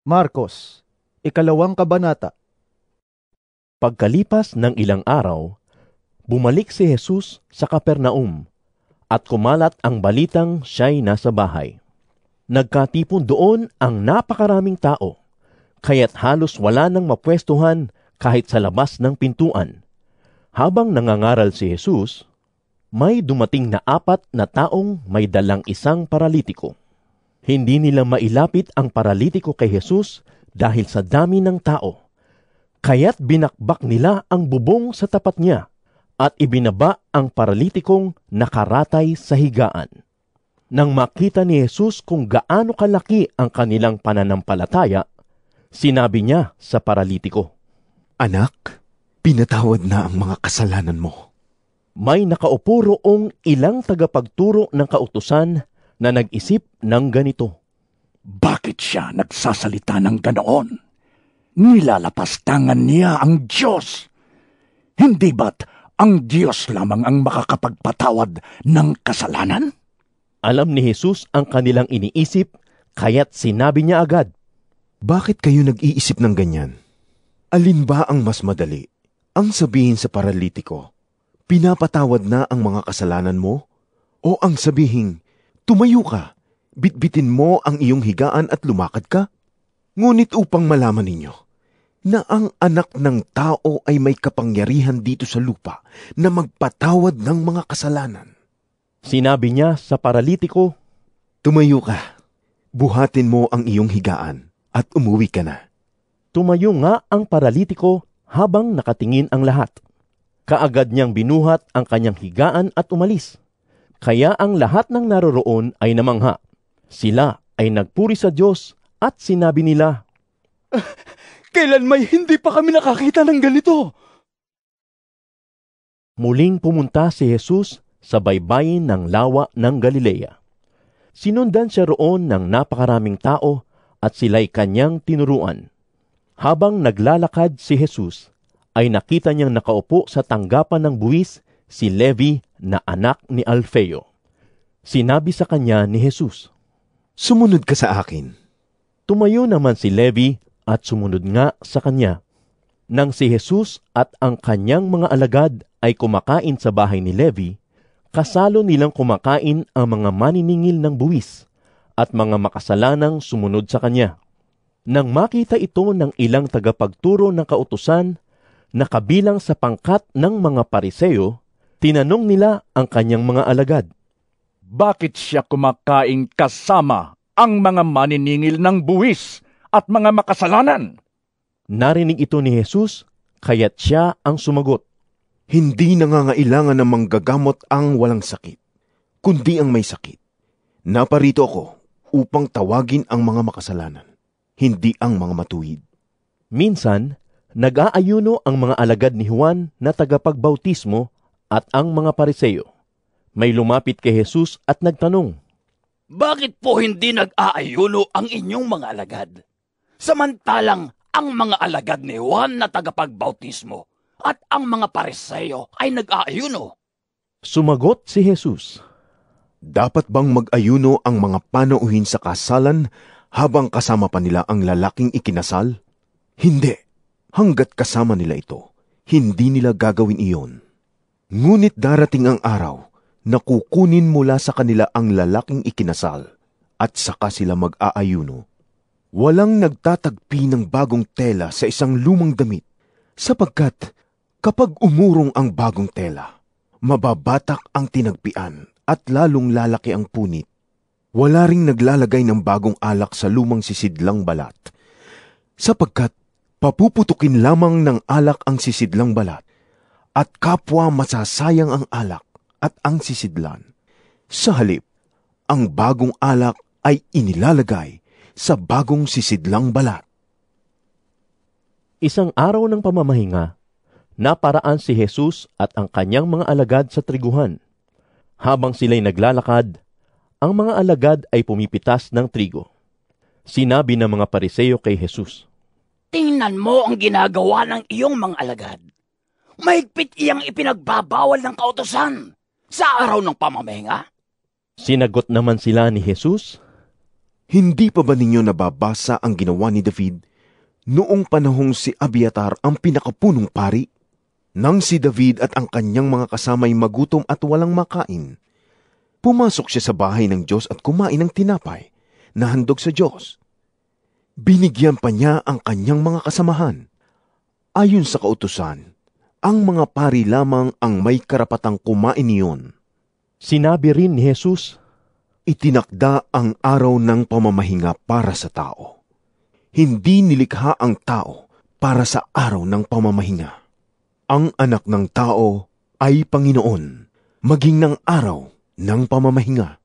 Marcos, 2 kabanata. Pagkalipas ng ilang araw, bumalik si Jesus sa Capernaum at kumalat ang balitang siya'y nasa bahay. Nagkatipon doon ang napakaraming tao, kaya't halos wala nang mapwestuhan kahit sa labas ng pintuan. Habang nangangaral si Jesus, may dumating na 4 na taong may dalang isang paralitiko. Hindi nila mailapit ang paralitiko kay Jesus dahil sa dami ng tao. Kaya't binakbak nila ang bubong sa tapat niya at ibinaba ang paralitikong nakaratay sa higaan. Nang makita ni Jesus kung gaano kalaki ang kanilang pananampalataya, sinabi niya sa paralitiko, "Anak, pinatawad na ang mga kasalanan mo." May nakaupo roong ilang tagapagturo ng kautusan na nag-isip ng ganito, Bakit siya nagsasalita ng ganoon? Nilalapastangan niya ang Diyos. Hindi ba't ang Diyos lamang ang makakapagpatawad ng kasalanan? Alam ni Jesus ang kanilang iniisip, kaya't sinabi niya agad, Bakit kayo nag-iisip ng ganyan? Alin ba ang mas madali? Ang sabihin sa paralitiko, pinapatawad na ang mga kasalanan mo? O ang sabihin, tumayo ka, bitbitin mo ang iyong higaan at lumakad ka? Ngunit upang malaman ninyo na ang anak ng tao ay may kapangyarihan dito sa lupa na magpatawad ng mga kasalanan. Sinabi niya sa paralitiko, Tumayo ka, buhatin mo ang iyong higaan at umuwi ka na. Tumayo nga ang paralitiko habang nakatingin ang lahat. Kaagad niyang binuhat ang kanyang higaan at umalis. Kaya ang lahat ng naroroon ay namangha. Sila ay nagpuri sa Diyos at sinabi nila, Kailan may hindi pa kami nakakita ng ganito? Muling pumunta si Jesus sa baybayin ng lawa ng Galilea. Sinundan siya roon ng napakaraming tao at sila'y kanyang tinuruan. Habang naglalakad si Jesus, ay nakita niyang nakaupo sa tanggapan ng buwis si Levi na anak ni Alfeo. Sinabi sa kanya ni Jesus, Sumunod ka sa akin. Tumayo naman si Levi at sumunod nga sa kanya. Nang si Jesus at ang kanyang mga alagad ay kumakain sa bahay ni Levi, kasalo nilang kumakain ang mga maniningil ng buwis at mga makasalanang sumunod sa kanya. Nang makita ito ng ilang tagapagturo ng kautusan na kabilang sa pangkat ng mga Pariseo, tinanong nila ang kanyang mga alagad, Bakit siya kumakain kasama ang mga maniningil ng buwis at mga makasalanan? Narinig ito ni Jesus, kaya't siya ang sumagot, Hindi nangangailangan ng manggagamot ang walang sakit, kundi ang may sakit. Naparito ako upang tawagin ang mga makasalanan, hindi ang mga matuwid. Minsan, nag-aayuno ang mga alagad ni Juan na tagapagbautismo at ang mga Pariseo. May lumapit kay Jesus at nagtanong, Bakit po hindi nag-aayuno ang inyong mga alagad? Samantalang ang mga alagad ni Juan na tagapagbautismo at ang mga Pariseo ay nag-aayuno. Sumagot si Jesus, Dapat bang mag-ayuno ang mga panauhin sa kasalan habang kasama pa nila ang lalaking ikinasal? Hindi. Hanggat kasama nila ito, hindi nila gagawin iyon. Ngunit darating ang araw na kukunin mula sa kanila ang lalaking ikinasal at saka sila mag-aayuno. Walang nagtatagpi ng bagong tela sa isang lumang damit, sapagkat kapag umurong ang bagong tela, mababatak ang tinagpian at lalong lalaki ang punit. Wala ring naglalagay ng bagong alak sa lumang sisidlang balat, sapagkat papuputukin lamang ng alak ang sisidlang balat, at kapwa masasayang ang alak at ang sisidlan. Sa halip, ang bagong alak ay inilalagay sa bagong sisidlang balat. Isang araw ng pamamahinga, naparaan si Jesus at ang kanyang mga alagad sa triguhan. Habang sila'y naglalakad, ang mga alagad ay pumipitas ng trigo. Sinabi ng mga Pariseo kay Jesus, Tingnan mo ang ginagawa ng iyong mga alagad. Mahigpit iyang ipinagbabawal ng kautusan sa araw ng pamamahinga. Sinagot naman sila ni Jesus, Hindi pa ba ninyo nababasa ang ginawa ni David noong panahong si Abiatar ang pinakapunong pari? Nang si David at ang kanyang mga kasamay magutom at walang makain, pumasok siya sa bahay ng Diyos at kumain ng tinapay na handog sa Diyos. Binigyan pa niya ang kanyang mga kasamahan. Ayon sa kautusan, ang mga pari lamang ang may karapatang kumain niyon. Sinabi rin ni Jesus, Itinakda ang araw ng pamamahinga para sa tao. Hindi nilikha ang tao para sa araw ng pamamahinga. Ang anak ng tao ay Panginoon, maging ng araw ng pamamahinga.